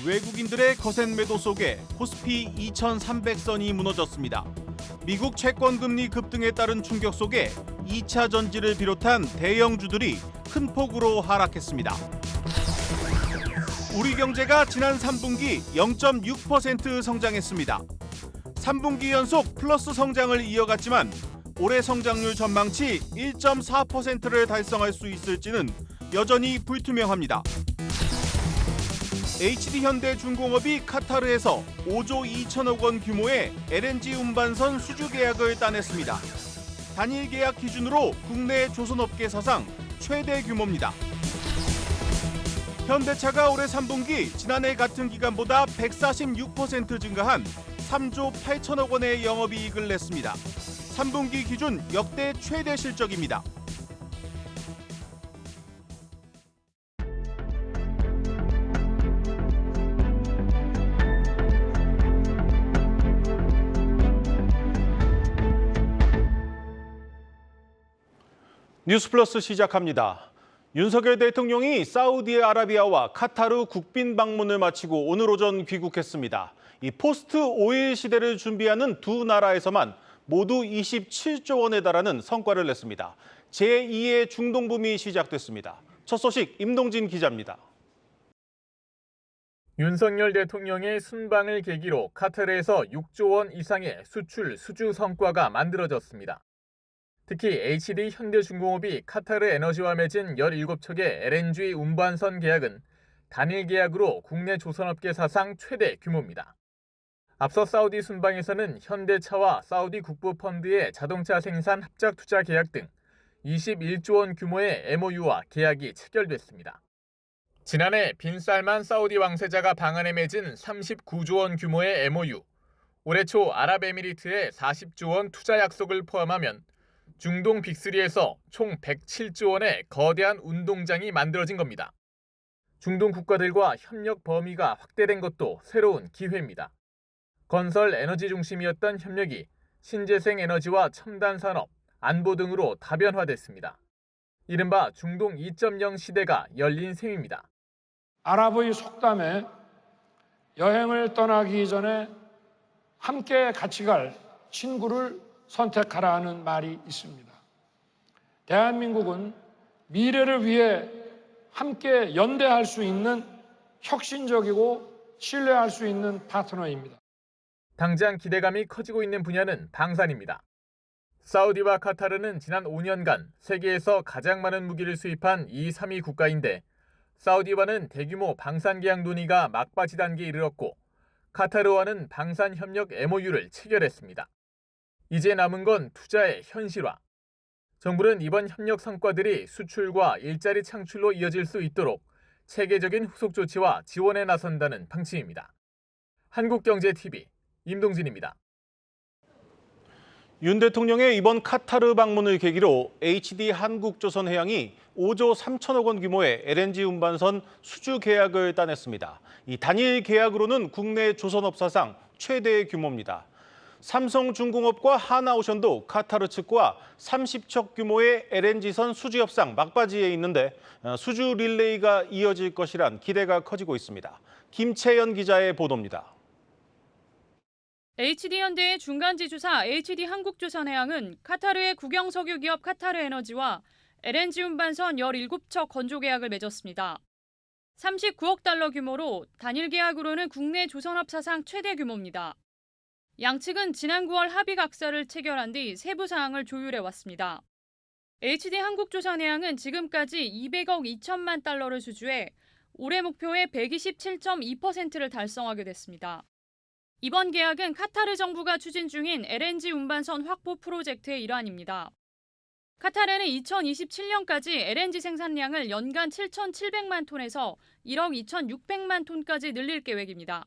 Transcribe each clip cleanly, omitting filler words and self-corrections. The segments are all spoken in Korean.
외국인들의 거센 매도 속에 코스피 2300선이 무너졌습니다. 미국 채권 금리 급등에 따른 충격 속에 2차 전지를 비롯한 대형주들이 큰 폭으로 하락했습니다. 우리 경제가 지난 3분기 0.6% 성장했습니다. 3분기 연속 플러스 성장을 이어갔지만 올해 성장률 전망치 1.4%를 달성할 수 있을지는 여전히 불투명합니다. HD현대중공업이 카타르에서 5조 2천억 원 규모의 LNG 운반선 수주 계약을 따냈습니다. 단일 계약 기준으로 국내 조선업계 사상 최대 규모입니다. 현대차가 올해 3분기 지난해 같은 기간보다 146% 증가한 3조 8천억 원의 영업이익을 냈습니다. 3분기 기준 역대 최대 실적입니다. 뉴스플러스 시작합니다. 윤석열 대통령이 사우디아라비아와 카타르 국빈 방문을 마치고 오늘 오전 귀국했습니다. 이 포스트 오일 시대를 준비하는 두 나라에서만 모두 27조 원에 달하는 성과를 냈습니다. 제2의 중동붐이 시작됐습니다. 첫 소식 임동진 기자입니다. 윤석열 대통령의 순방을 계기로 카타르에서 6조 원 이상의 수출 수주 성과가 만들어졌습니다. 특히 HD 현대중공업이 카타르 에너지와 맺은 17척의 LNG 운반선 계약은 단일 계약으로 국내 조선업계 사상 최대 규모입니다. 앞서 사우디 순방에서는 현대차와 사우디 국부펀드의 자동차 생산 합작 투자 계약 등 21조 원 규모의 MOU와 계약이 체결됐습니다. 지난해 빈 살만 사우디 왕세자가 방한에 맺은 39조 원 규모의 MOU, 올해 초 아랍에미리트의 40조 원 투자 약속을 포함하면 중동 빅3에서 총 107조 원의 거대한 운동장이 만들어진 겁니다. 중동 국가들과 협력 범위가 확대된 것도 새로운 기회입니다. 건설 에너지 중심이었던 협력이 신재생 에너지와 첨단 산업, 안보 등으로 다변화됐습니다. 이른바 중동 2.0 시대가 열린 셈입니다. 아랍의 속담에 여행을 떠나기 전에 함께 같이 갈 친구를 선택하라는 말이 있습니다. 대한민국은 미래를 위해 함께 연대할 수 있는 혁신적이고 신뢰할 수 있는 파트너입니다. 당장 기대감이 커지고 있는 분야는 방산입니다. 사우디와 카타르는 지난 5년간 세계에서 가장 많은 무기를 수입한 2, 3위 국가인데 사우디와는 대규모 방산 계약 논의가 막바지 단계에 이르렀고 카타르와는 방산 협력 MOU를 체결했습니다. 이제 남은 건 투자의 현실화. 정부는 이번 협력 성과들이 수출과 일자리 창출로 이어질 수 있도록 체계적인 후속 조치와 지원에 나선다는 방침입니다. 한국경제TV 임동진입니다. 윤 대통령의 이번 카타르 방문을 계기로 HD 한국조선해양이 5조 3천억 원 규모의 LNG 운반선 수주 계약을 따냈습니다. 이 단일 계약으로는 국내 조선업 사상 최대 규모입니다. 삼성중공업과 하나오션도 카타르 측과 30척 규모의 LNG선 수주 협상 막바지에 있는데 수주 릴레이가 이어질 것이란 기대가 커지고 있습니다. 김채연 기자의 보도입니다. HD현대의 중간지주사 HD한국조선해양은 카타르의 국영석유기업 카타르에너지와 LNG 운반선 17척 건조 계약을 맺었습니다. 39억 달러 규모로 단일 계약으로는 국내 조선업 사상 최대 규모입니다. 양측은 지난 9월 합의각서를 체결한 뒤 세부 사항을 조율해 왔습니다. HD한국조선해양은 지금까지 200억 2천만 달러를 수주해 올해 목표의 127.2%를 달성하게 됐습니다. 이번 계약은 카타르 정부가 추진 중인 LNG 운반선 확보 프로젝트의 일환입니다. 카타르는 2027년까지 LNG 생산량을 연간 7,700만 톤에서 1억 2,600만 톤까지 늘릴 계획입니다.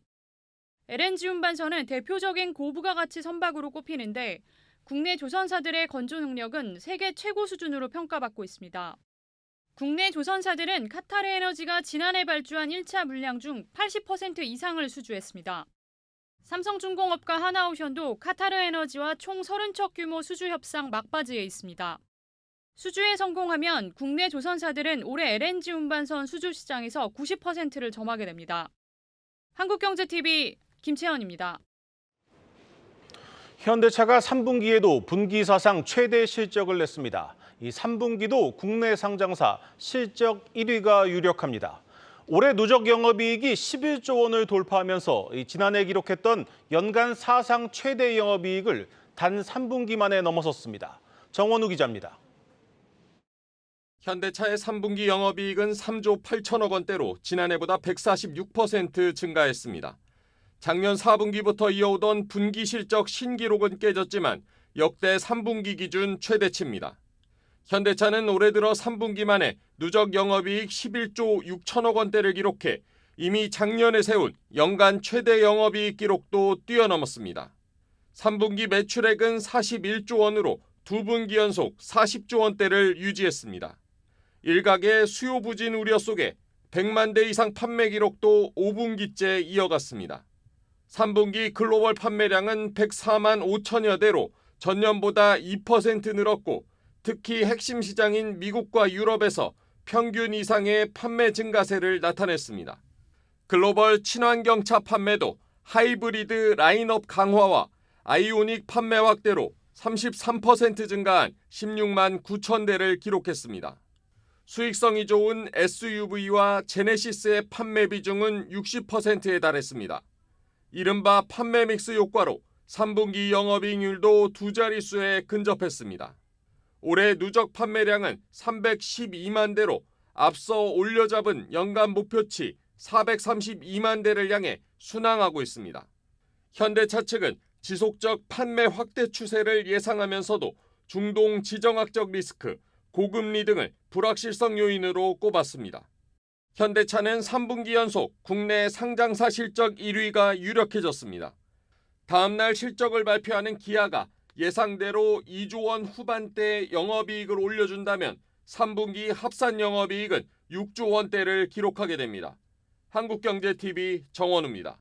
LNG 운반선은 대표적인 고부가 가치 선박으로 꼽히는데 국내 조선사들의 건조 능력은 세계 최고 수준으로 평가받고 있습니다. 국내 조선사들은 카타르 에너지가 지난해 발주한 1차 물량 중 80% 이상을 수주했습니다. 삼성중공업과 하나오션도 카타르 에너지와 총 30척 규모 수주 협상 막바지에 있습니다. 수주에 성공하면 국내 조선사들은 올해 LNG 운반선 수주 시장에서 90%를 점하게 됩니다. 한국경제TV 김채연입니다. 현대차가 3분기에도 분기 사상 최대 실적을 냈습니다. 이 3분기도 국내 상장사 실적 1위가 유력합니다. 올해 누적 영업이익이 11조 원을 돌파하면서 지난해 기록했던 연간 사상 최대 영업이익을 단 3분기 만에 넘어섰습니다. 정원우 기자입니다. 현대차의 3분기 영업이익은 3조 8천억 원대로 지난해보다 146% 증가했습니다. 작년 4분기부터 이어오던 분기 실적 신기록은 깨졌지만 역대 3분기 기준 최대치입니다. 현대차는 올해 들어 3분기 만에 누적 영업이익 11조 6천억 원대를 기록해 이미 작년에 세운 연간 최대 영업이익 기록도 뛰어넘었습니다. 3분기 매출액은 41조 원으로 2분기 연속 40조 원대를 유지했습니다. 일각의 수요 부진 우려 속에 100만 대 이상 판매 기록도 5분기째 이어갔습니다. 3분기 글로벌 판매량은 104만 5천여 대로 전년보다 2% 늘었고 특히 핵심 시장인 미국과 유럽에서 평균 이상의 판매 증가세를 나타냈습니다. 글로벌 친환경차 판매도 하이브리드 라인업 강화와 아이오닉 판매 확대로 33% 증가한 16만 9천 대를 기록했습니다. 수익성이 좋은 SUV와 제네시스의 판매 비중은 60%에 달했습니다. 이른바 판매 믹스 효과로 3분기 영업이익률도 두 자릿수에 근접했습니다. 올해 누적 판매량은 312만 대로 앞서 올려잡은 연간 목표치 432만 대를 향해 순항하고 있습니다. 현대차 측은 지속적 판매 확대 추세를 예상하면서도 중동 지정학적 리스크, 고금리 등을 불확실성 요인으로 꼽았습니다. 현대차는 3분기 연속 국내 상장사 실적 1위가 유력해졌습니다. 다음 날 실적을 발표하는 기아가 예상대로 2조 원 후반대 영업이익을 올려준다면 3분기 합산 영업이익은 6조 원대를 기록하게 됩니다. 한국경제TV 정원우입니다.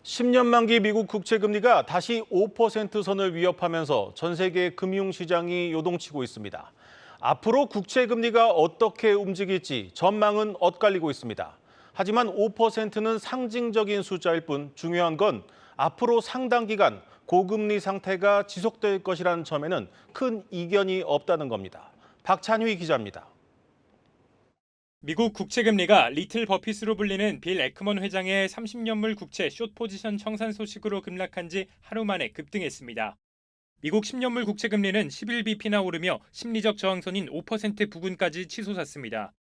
10년 만기 미국 국채 금리가 다시 5% 선을 위협하면서 전 세계 금융시장이 요동치고 있습니다. 앞으로 국채 금리가 어떻게 움직일지 전망은 엇갈리고 있습니다. 하지만 5%는 상징적인 숫자일 뿐 중요한 건 앞으로 상당 기간 고금리 상태가 지속될 것이라는 점에는 큰 이견이 없다는 겁니다. 박찬휘 기자입니다. 미국 국채금리가 리틀 버핏으로 불리는 빌 에크먼 회장의 30년물 국채 숏 포지션 청산 소식으로 급락한 지 하루 만에 급등했습니다. 미국 10년물 국채금리는 11bp나 오르며 심리적 저항선인 5% 부근까지 치솟았습니다.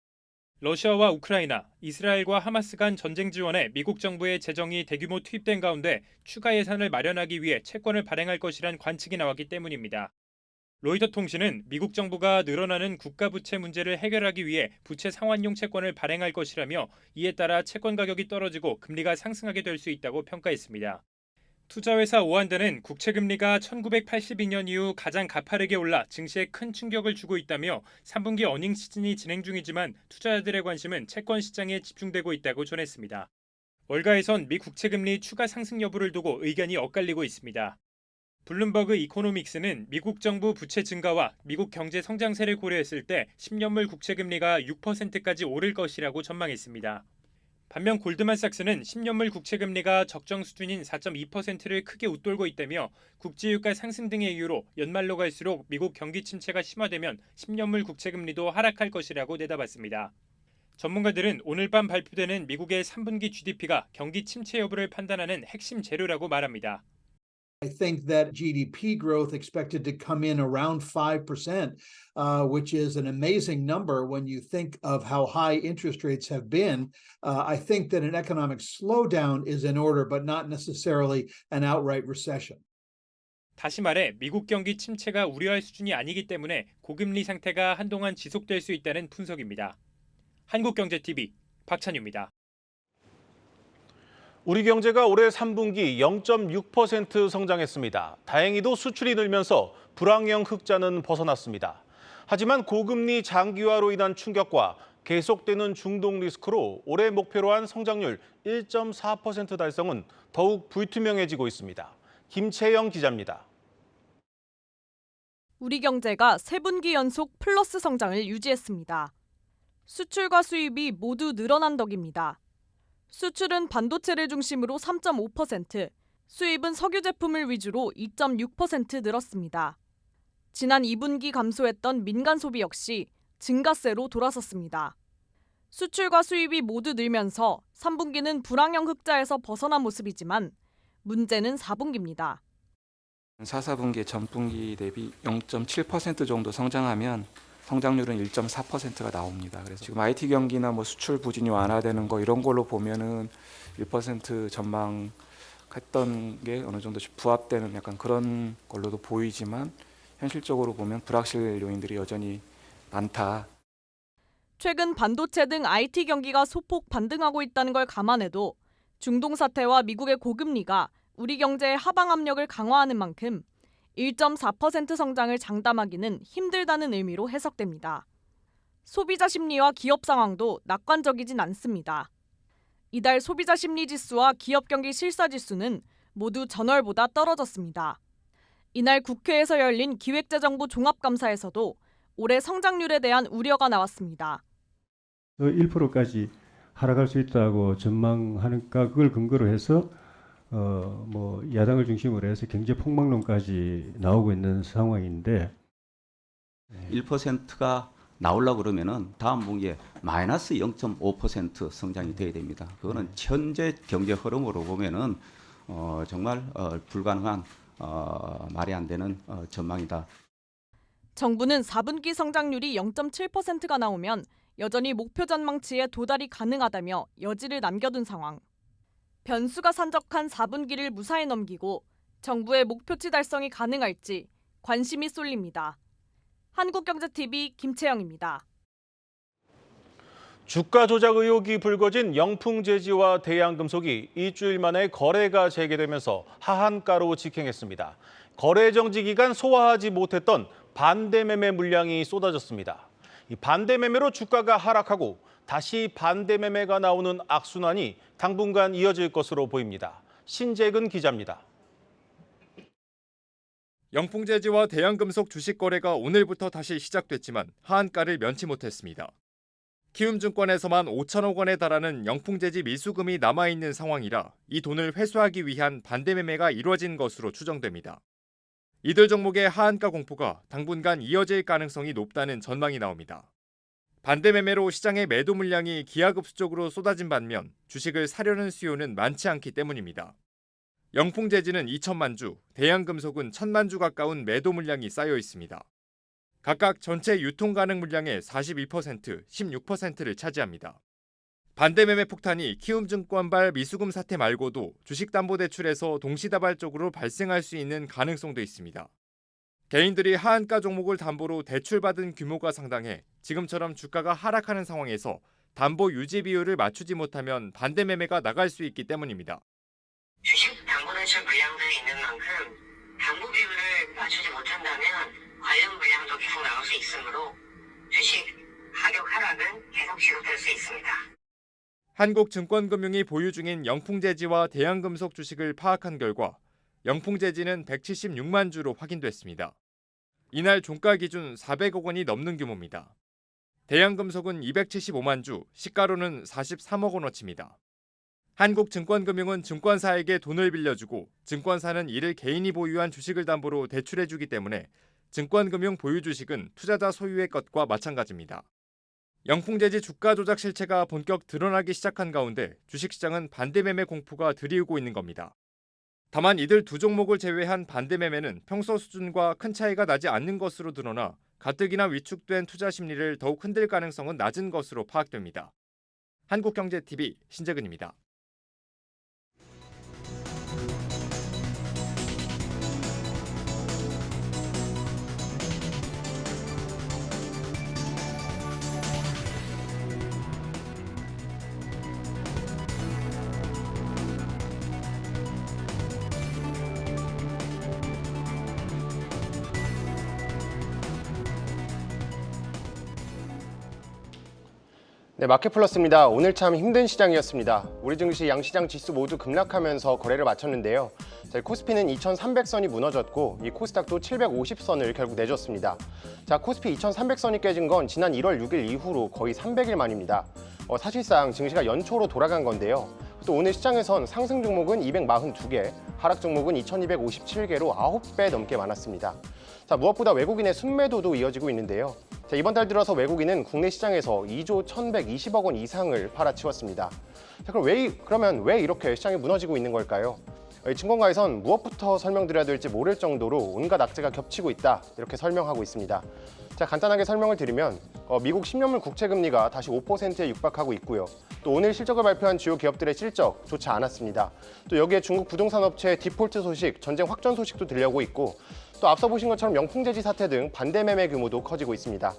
러시아와 우크라이나, 이스라엘과 하마스 간 전쟁 지원에 미국 정부의 재정이 대규모 투입된 가운데 추가 예산을 마련하기 위해 채권을 발행할 것이란 관측이 나왔기 때문입니다. 로이터 통신은 미국 정부가 늘어나는 국가 부채 문제를 해결하기 위해 부채 상환용 채권을 발행할 것이라며 이에 따라 채권 가격이 떨어지고 금리가 상승하게 될 수 있다고 평가했습니다. 투자회사 오한대는 국채금리가 1982년 이후 가장 가파르게 올라 증시에 큰 충격을 주고 있다며 3분기 어닝 시즌이 진행 중이지만 투자자들의 관심은 채권 시장에 집중되고 있다고 전했습니다. 월가에선 미 국채금리 추가 상승 여부를 두고 의견이 엇갈리고 있습니다. 블룸버그 이코노믹스는 미국 정부 부채 증가와 미국 경제 성장세를 고려했을 때 10년물 국채금리가 6%까지 오를 것이라고 전망했습니다. 반면 골드만삭스는 10년물 국채금리가 적정 수준인 4.2%를 크게 웃돌고 있다며 국제유가 상승 등의 이유로 연말로 갈수록 미국 경기 침체가 심화되면 10년물 국채금리도 하락할 것이라고 내다봤습니다. 전문가들은 오늘 밤 발표되는 미국의 3분기 GDP가 경기 침체 여부를 판단하는 핵심 재료라고 말합니다. I think that GDP growth expected to come in around 5%, which is an amazing number when you think of how high interest rates have been. I think that an economic slowdown is in order, but not necessarily an outright recession. 다시 말해 미국 경기 침체가 우려할 수준이 아니기 때문에 고금리 상태가 한동안 지속될 수 있다는 분석입니다. 한국경제TV 박찬유입니다. 우리 경제가 올해 3분기 0.6% 성장했습니다. 다행히도 수출이 늘면서 불황형 흑자는 벗어났습니다. 하지만 고금리 장기화로 인한 충격과 계속되는 중동 리스크로 올해 목표로 한 성장률 1.4% 달성은 더욱 불투명해지고 있습니다. 김채영 기자입니다. 우리 경제가 3분기 연속 플러스 성장을 유지했습니다. 수출과 수입이 모두 늘어난 덕입니다. 수출은 반도체를 중심으로 3.5%, 수입은 석유 제품을 위주로 2.6% 늘었습니다. 지난 2분기 감소했던 민간 소비 역시 증가세로 돌아섰습니다. 수출과 수입이 모두 늘면서 3분기는 불황형 흑자에서 벗어난 모습이지만 문제는 4분기입니다. 4분기 전분기 대비 0.7% 정도 성장하면 성장률은 1.4%가 나옵니다. 그래서 지금 IT 경기나 수출 부진이 완화되는 거 이런 걸로 보면은 1% 전망했던 게 어느 정도 부합되는 약간 그런 걸로도 보이지만 현실적으로 보면 불확실 요인들이 여전히 많다. 최근 반도체 등 IT 경기가 소폭 반등하고 있다는 걸 감안해도 중동 사태와 미국의 고금리가 우리 경제의 하방 압력을 강화하는 만큼 1.4% 성장을 장담하기는 힘들다는 의미로 해석됩니다. 소비자 심리와 기업 상황도 낙관적이진 않습니다. 이달 소비자 심리 지수와 기업 경기 실사 지수는 모두 전월보다 떨어졌습니다. 이날 국회에서 열린 기획재정부 종합감사에서도 올해 성장률에 대한 우려가 나왔습니다. 1%까지 하락할 수 있다고 전망하는가 그걸 근거로 해서 야당을 중심으로 해서 경제 폭망론까지 나오고 있는 상황인데 1%가 나오려고 그러면은 다음 분기에 마이너스 0.5% 성장이 돼야 됩니다. 그거는 현재 경제 흐름으로 보면은 정말 불가능한 말이 안 되는 전망이다. 정부는 4분기 성장률이 0.7%가 나오면 여전히 목표 전망치에 도달이 가능하다며 여지를 남겨둔 상황. 변수가 산적한 4분기를 무사히 넘기고 정부의 목표치 달성이 가능할지 관심이 쏠립니다. 한국경제TV 김채영입니다. 주가 조작 의혹이 불거진 영풍재지와 대양금속이 일주일 만에 거래가 재개되면서 하한가로 직행했습니다. 거래 정지 기간 소화하지 못했던 반대 매매 물량이 쏟아졌습니다. 이 반대 매매로 주가가 하락하고 다시 반대 매매가 나오는 악순환이 당분간 이어질 것으로 보입니다. 신재근 기자입니다. 영풍재지와 대양금속 주식 거래가 오늘부터 다시 시작됐지만 하한가를 면치 못했습니다. 키움증권에서만 5천억 원에 달하는 영풍재지 미수금이 남아있는 상황이라 이 돈을 회수하기 위한 반대 매매가 이뤄진 것으로 추정됩니다. 이들 종목의 하한가 공포가 당분간 이어질 가능성이 높다는 전망이 나옵니다. 반대 매매로 시장의 매도 물량이 기하급수적으로 쏟아진 반면 주식을 사려는 수요는 많지 않기 때문입니다. 영풍재지는 2천만 주, 대양금속은 1,000만 주 가까운 매도 물량이 쌓여 있습니다. 각각 전체 유통 가능 물량의 42%, 16%를 차지합니다. 반대 매매 폭탄이 키움증권발 미수금 사태 말고도 주식담보대출에서 동시다발적으로 발생할 수 있는 가능성도 있습니다. 개인들이 하한가 종목을 담보로 대출받은 규모가 상당해 지금처럼 주가가 하락하는 상황에서 담보 유지 비율을 맞추지 못하면 반대 매매가 나갈 수 있기 때문입니다. 주식 담보대출 물량들이 있는 만큼 담보 비율을 맞추지 못한다면 관련 물량도 계속 나올 수 있으므로 주식 가격 하락은 계속 지속될 수 있습니다. 한국증권금융이 보유 중인 영풍재지와 대양금속 주식을 파악한 결과 영풍재지는 176만 주로 확인됐습니다. 이날 종가 기준 400억 원이 넘는 규모입니다. 대양금속은 275만 주, 시가로는 43억 원어치입니다. 한국증권금융은 증권사에게 돈을 빌려주고 증권사는 이를 개인이 보유한 주식을 담보로 대출해주기 때문에 증권금융 보유 주식은 투자자 소유의 것과 마찬가지입니다. 영풍재지 주가 조작 실체가 본격 드러나기 시작한 가운데 주식시장은 반대 매매 공포가 들이우고 있는 겁니다. 다만 이들 두 종목을 제외한 반대 매매는 평소 수준과 큰 차이가 나지 않는 것으로 드러나 가뜩이나 위축된 투자 심리를 더욱 흔들 가능성은 낮은 것으로 파악됩니다. 한국경제TV 신재근입니다. 네, 마켓플러스입니다. 오늘 참 힘든 시장이었습니다. 우리 증시 양시장 지수 모두 급락하면서 거래를 마쳤는데요. 자, 코스피는 2300선이 무너졌고 이 코스닥도 750선을 결국 내줬습니다. 자, 코스피 2300선이 깨진 건 지난 1월 6일 이후로 거의 300일 만입니다. 사실상 증시가 연초로 돌아간 건데요. 또 오늘 시장에선 상승 종목은 242개, 하락 종목은 2257개로 9배 넘게 많았습니다. 자, 무엇보다 외국인의 순매도도 이어지고 있는데요. 자, 이번 달 들어서 외국인은 국내 시장에서 2조 1,120억 원 이상을 팔아치웠습니다. 자, 그러면 왜 이렇게 시장이 무너지고 있는 걸까요? 증권가에선 무엇부터 설명드려야 될지 모를 정도로 온갖 악재가 겹치고 있다, 이렇게 설명하고 있습니다. 자, 간단하게 설명을 드리면 미국 10년물 국채금리가 다시 5%에 육박하고 있고요. 또 오늘 실적을 발표한 주요 기업들의 실적 좋지 않았습니다. 또 여기에 중국 부동산 업체의 디폴트 소식, 전쟁 확전 소식도 들려오고 있고, 또 앞서 보신 것처럼 영풍재지 사태 등 반대 매매 규모도 커지고 있습니다.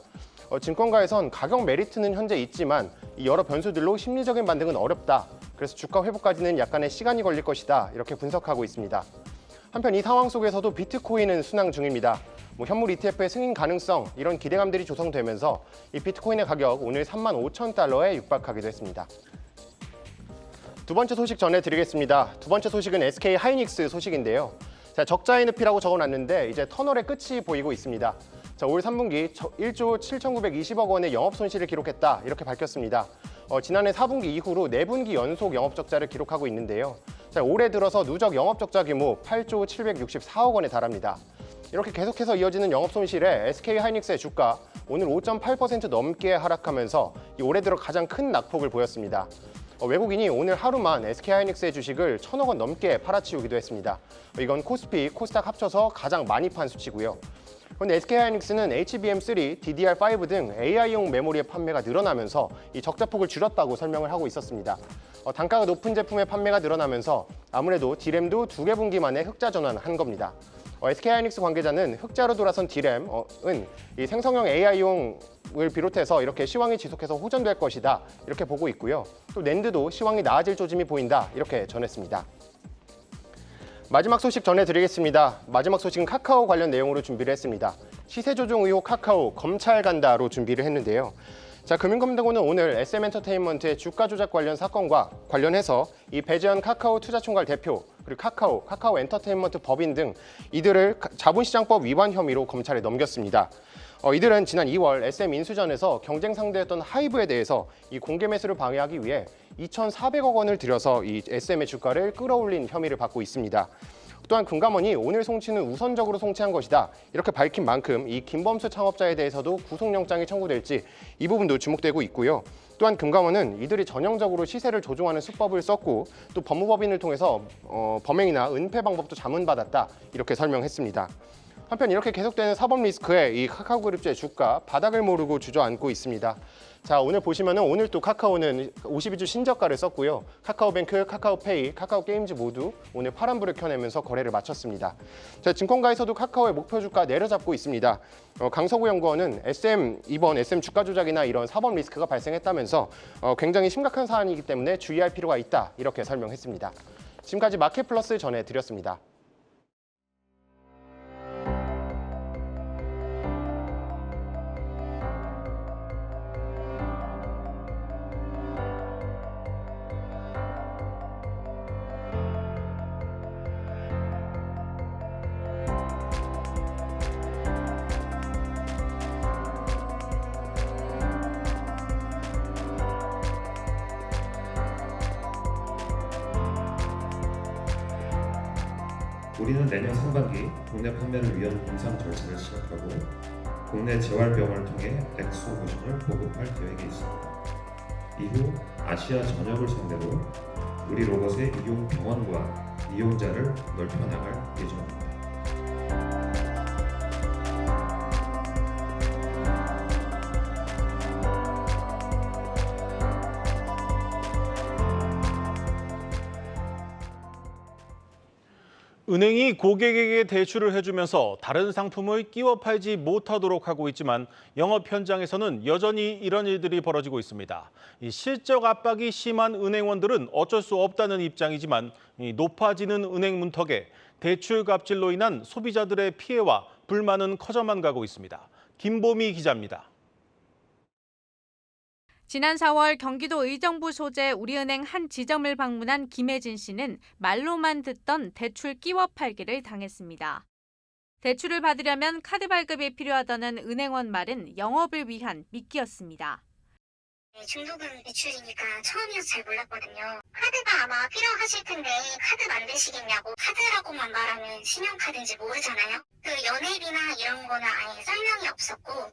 증권가에선 가격 메리트는 현재 있지만 이 여러 변수들로 심리적인 반등은 어렵다. 그래서 주가 회복까지는 약간의 시간이 걸릴 것이다, 이렇게 분석하고 있습니다. 한편 이 상황 속에서도 비트코인은 순항 중입니다. 현물 ETF의 승인 가능성, 이런 기대감들이 조성되면서 이 비트코인의 가격 오늘 35,000달러에 육박하기도 했습니다. 두 번째 소식 전해드리겠습니다. 두 번째 소식은 SK 하이닉스 소식인데요. 자, 적자의 늪이라고 적어놨는데 이제 터널의 끝이 보이고 있습니다. 자, 올 3분기 1조 7,920억 원의 영업 손실을 기록했다, 이렇게 밝혔습니다. 지난해 4분기 이후로 4분기 연속 영업 적자를 기록하고 있는데요. 자, 올해 들어서 누적 영업 적자 규모 8조 764억 원에 달합니다. 이렇게 계속해서 이어지는 영업 손실에 SK 하이닉스의 주가 오늘 5.8% 넘게 하락하면서 올해 들어 가장 큰 낙폭을 보였습니다. 외국인이 오늘 하루만 SK 하이닉스의 주식을 1,000억 원 넘게 팔아치우기도 했습니다. 이건 코스피, 코스닥 합쳐서 가장 많이 판 수치고요. 그런데 SK 하이닉스는 HBM3, DDR5 등 AI용 메모리의 판매가 늘어나면서 이 적자폭을 줄였다고 설명을 하고 있었습니다. 단가가 높은 제품의 판매가 늘어나면서 아무래도 D램도 2개 분기 만에 흑자 전환한 겁니다. SK 하이닉스 관계자는 흑자로 돌아선 D램은 이 생성형 AI용을 비롯해서 이렇게 시황이 지속해서 호전될 것이다, 이렇게 보고 있고요. 또 낸드도 시황이 나아질 조짐이 보인다, 이렇게 전했습니다. 마지막 소식 전해드리겠습니다. 마지막 소식은 카카오 관련 내용으로 준비를 했습니다. 시세 조종 의혹 카카오 검찰 간다로 준비를 했는데요. 자, 금융감독원은 오늘 SM엔터테인먼트의 주가 조작 관련 사건과 관련해서 이 배재현 카카오 투자총괄 대표, 그리고 카카오 엔터테인먼트 법인 등 이들을 자본시장법 위반 혐의로 검찰에 넘겼습니다. 이들은 지난 2월 SM 인수전에서 경쟁 상대였던 하이브에 대해서 이 공개 매수를 방해하기 위해 2,400억 원을 들여서 이 SM의 주가를 끌어올린 혐의를 받고 있습니다. 또한 금감원이 오늘 송치는 우선적으로 송치한 것이다, 이렇게 밝힌 만큼 이 김범수 창업자에 대해서도 구속영장이 청구될지 이 부분도 주목되고 있고요. 또한 금감원은 이들이 전형적으로 시세를 조종하는 수법을 썼고 또 법무법인을 통해서 범행이나 은폐 방법도 자문받았다, 이렇게 설명했습니다. 한편 이렇게 계속되는 사법 리스크에 이 카카오그룹주의 주가 바닥을 모르고 주저앉고 있습니다. 자, 오늘 보시면은 오늘 또 카카오는 52주 신저가를 썼고요. 카카오뱅크, 카카오페이, 카카오게임즈 모두 오늘 파란불을 켜내면서 거래를 마쳤습니다. 자, 증권가에서도 카카오의 목표 주가 내려잡고 있습니다. 강서구 연구원은 이번 SM 주가 조작이나 이런 사법 리스크가 발생했다면서 굉장히 심각한 사안이기 때문에 주의할 필요가 있다, 이렇게 설명했습니다. 지금까지 마켓플러스 전해드렸습니다. 우리는 내년 상반기 국내 판매를 위한 공상 절차를 시작하고 국내 재활병원을 통해 엑소모션을 보급할 계획에 있습니다. 이후 아시아 전역을 상대로 우리 로봇의 이용 병원과 이용자를 넓혀나갈 예정입니다. 은행이 고객에게 대출을 해주면서 다른 상품을 끼워 팔지 못하도록 하고 있지만 영업 현장에서는 여전히 이런 일들이 벌어지고 있습니다. 이 실적 압박이 심한 은행원들은 어쩔 수 없다는 입장이지만 이 높아지는 은행 문턱에 대출 갑질로 인한 소비자들의 피해와 불만은 커져만 가고 있습니다. 김보미 기자입니다. 지난 4월 경기도 의정부 소재 우리은행 한 지점을 방문한 김혜진 씨는 말로만 듣던 대출 끼워 팔기를 당했습니다. 대출을 받으려면 카드 발급이 필요하다는 은행원 말은 영업을 위한 미끼였습니다. 중도금 매출이니까 처음이어서 잘 몰랐거든요. 카드가 아마 필요하실 텐데 카드 만드시겠냐고, 카드라고만 말하면 신용카드인지 모르잖아요. 그 연회비나 이런 거는 아예 설명이 없었고.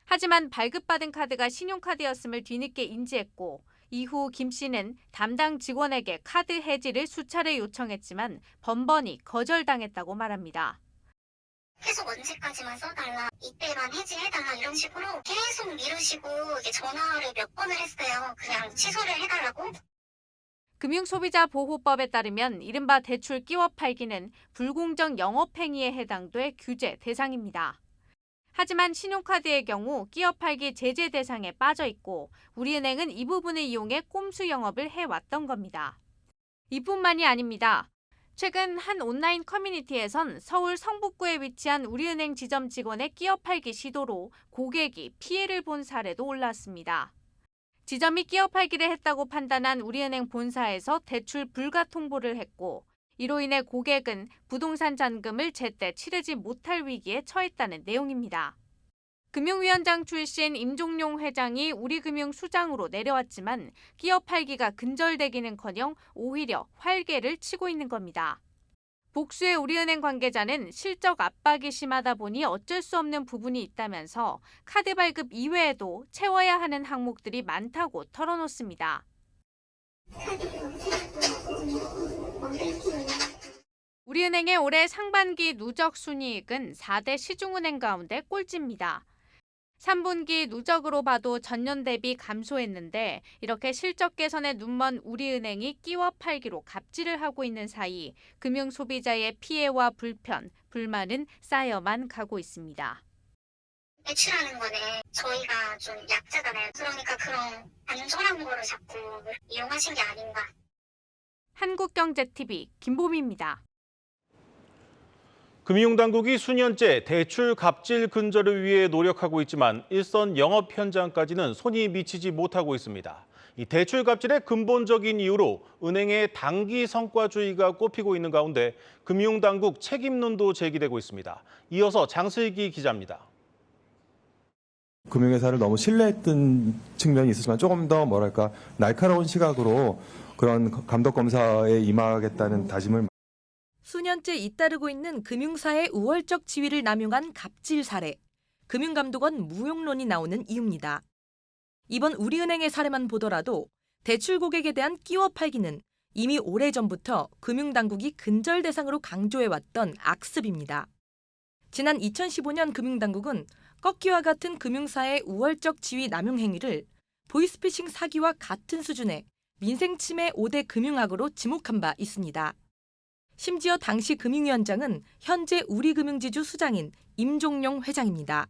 하지만 발급받은 카드가 신용카드였음을 뒤늦게 인지했고 이후 김 씨는 담당 직원에게 카드 해지를 수차례 요청했지만 번번이 거절당했다고 말합니다. 계속 언제까지만 써달라, 이때만 해지해달라 이런 식으로 계속 미루시고 이게 전화를 몇 번을 했어요. 그냥 취소를 해달라고. 금융소비자보호법에 따르면 이른바 대출 끼워 팔기는 불공정 영업행위에 해당돼 규제 대상입니다. 하지만 신용카드의 경우 끼워 팔기 제재 대상에 빠져 있고 우리은행은 이 부분을 이용해 꼼수 영업을 해왔던 겁니다. 이뿐만이 아닙니다. 최근 한 온라인 커뮤니티에선 서울 성북구에 위치한 우리은행 지점 직원의 끼워 팔기 시도로 고객이 피해를 본 사례도 올랐습니다. 지점이 끼워 팔기를 했다고 판단한 우리은행 본사에서 대출 불가 통보를 했고 이로 인해 고객은 부동산 잔금을 제때 치르지 못할 위기에 처했다는 내용입니다. 금융위원장 출신 임종용 회장이 우리금융 수장으로 내려왔지만 끼워 팔기가 근절되기는커녕 오히려 활개를 치고 있는 겁니다. 복수의 우리은행 관계자는 실적 압박이 심하다 보니 어쩔 수 없는 부분이 있다면서 카드 발급 이외에도 채워야 하는 항목들이 많다고 털어놓습니다. 우리은행의 올해 상반기 누적 순이익은 4대 시중은행 가운데 꼴찌입니다. 3분기 누적으로 봐도 전년 대비 감소했는데 이렇게 실적 개선에 눈먼 우리은행이 끼워 팔기로 갑질을 하고 있는 사이 금융 소비자의 피해와 불편, 불만은 쌓여만 가고 있습니다. 매출하는 거는 저희가 좀 약자잖아요. 그러니까 그런 안전한 거를 자꾸 이용하신 게 아닌가. 한국경제TV 김보미입니다. 금융당국이 수년째 대출 갑질 근절을 위해 노력하고 있지만 일선 영업 현장까지는 손이 미치지 못하고 있습니다. 이 대출 갑질의 근본적인 이유로 은행의 단기 성과주의가 꼽히고 있는 가운데 금융당국 책임론도 제기되고 있습니다. 이어서 장슬기 기자입니다. 금융회사를 너무 신뢰했던 측면이 있었지만 조금 더 날카로운 시각으로 그런 감독검사에 임하겠다는 다짐을 수년째 잇따르고 있는 금융사의 우월적 지위를 남용한 갑질 사례, 금융감독원 무용론이 나오는 이유입니다. 이번 우리은행의 사례만 보더라도 대출 고객에 대한 끼워 팔기는 이미 오래전부터 금융당국이 근절 대상으로 강조해왔던 악습입니다. 지난 2015년 금융당국은 꺾기와 같은 금융사의 우월적 지위 남용 행위를 보이스피싱 사기와 같은 수준의 민생침해 5대 금융악으로 지목한 바 있습니다. 심지어 당시 금융위원장은 현재 우리금융지주 수장인 임종용 회장입니다.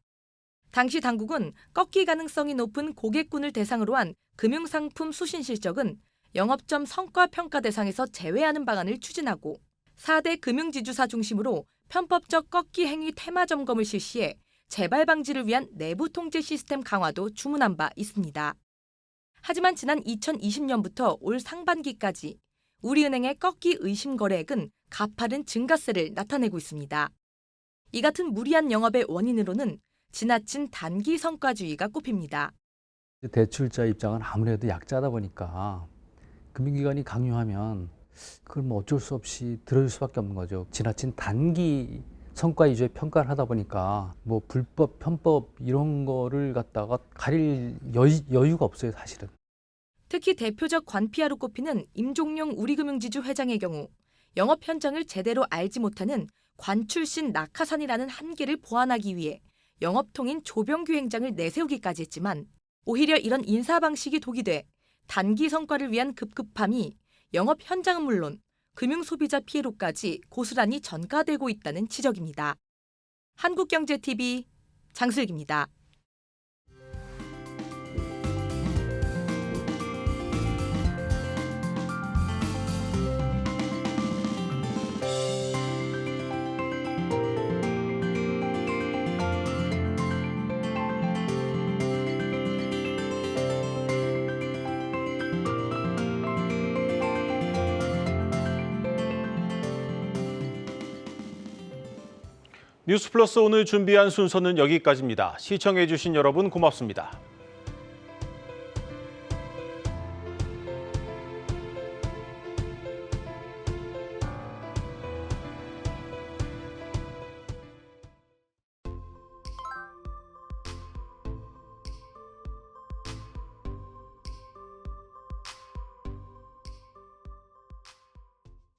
당시 당국은 꺾기 가능성이 높은 고객군을 대상으로 한 금융상품 수신 실적은 영업점 성과평가 대상에서 제외하는 방안을 추진하고 4대 금융지주사 중심으로 편법적 꺾기 행위 테마 점검을 실시해 재발 방지를 위한 내부 통제 시스템 강화도 주문한 바 있습니다. 하지만 지난 2020년부터 올 상반기까지 우리은행의 꺾기 의심 거래액은 가파른 증가세를 나타내고 있습니다. 이 같은 무리한 영업의 원인으로는 지나친 단기 성과주의가 꼽힙니다. 대출자 입장은 아무래도 약자다 보니까 금융기관이 강요하면 그걸 어쩔 수 없이 들어줄 수밖에 없는 거죠. 지나친 단기 성과 위주의 평가를 하다 보니까 불법, 편법 이런 거를 갖다가 가릴 여유가 없어요, 사실은. 특히 대표적 관피아로 꼽히는 임종용 우리금융지주 회장의 경우 영업 현장을 제대로 알지 못하는 관 출신 낙하산이라는 한계를 보완하기 위해 영업통인 조병규 행장을 내세우기까지 했지만 오히려 이런 인사 방식이 독이 돼 단기 성과를 위한 급급함이 영업 현장은 물론 금융소비자 피해로까지 고스란히 전가되고 있다는 지적입니다. 한국경제TV 장슬기입니다. 뉴스플러스 오늘 준비한 순서는 여기까지입니다. 시청해주신 여러분 고맙습니다.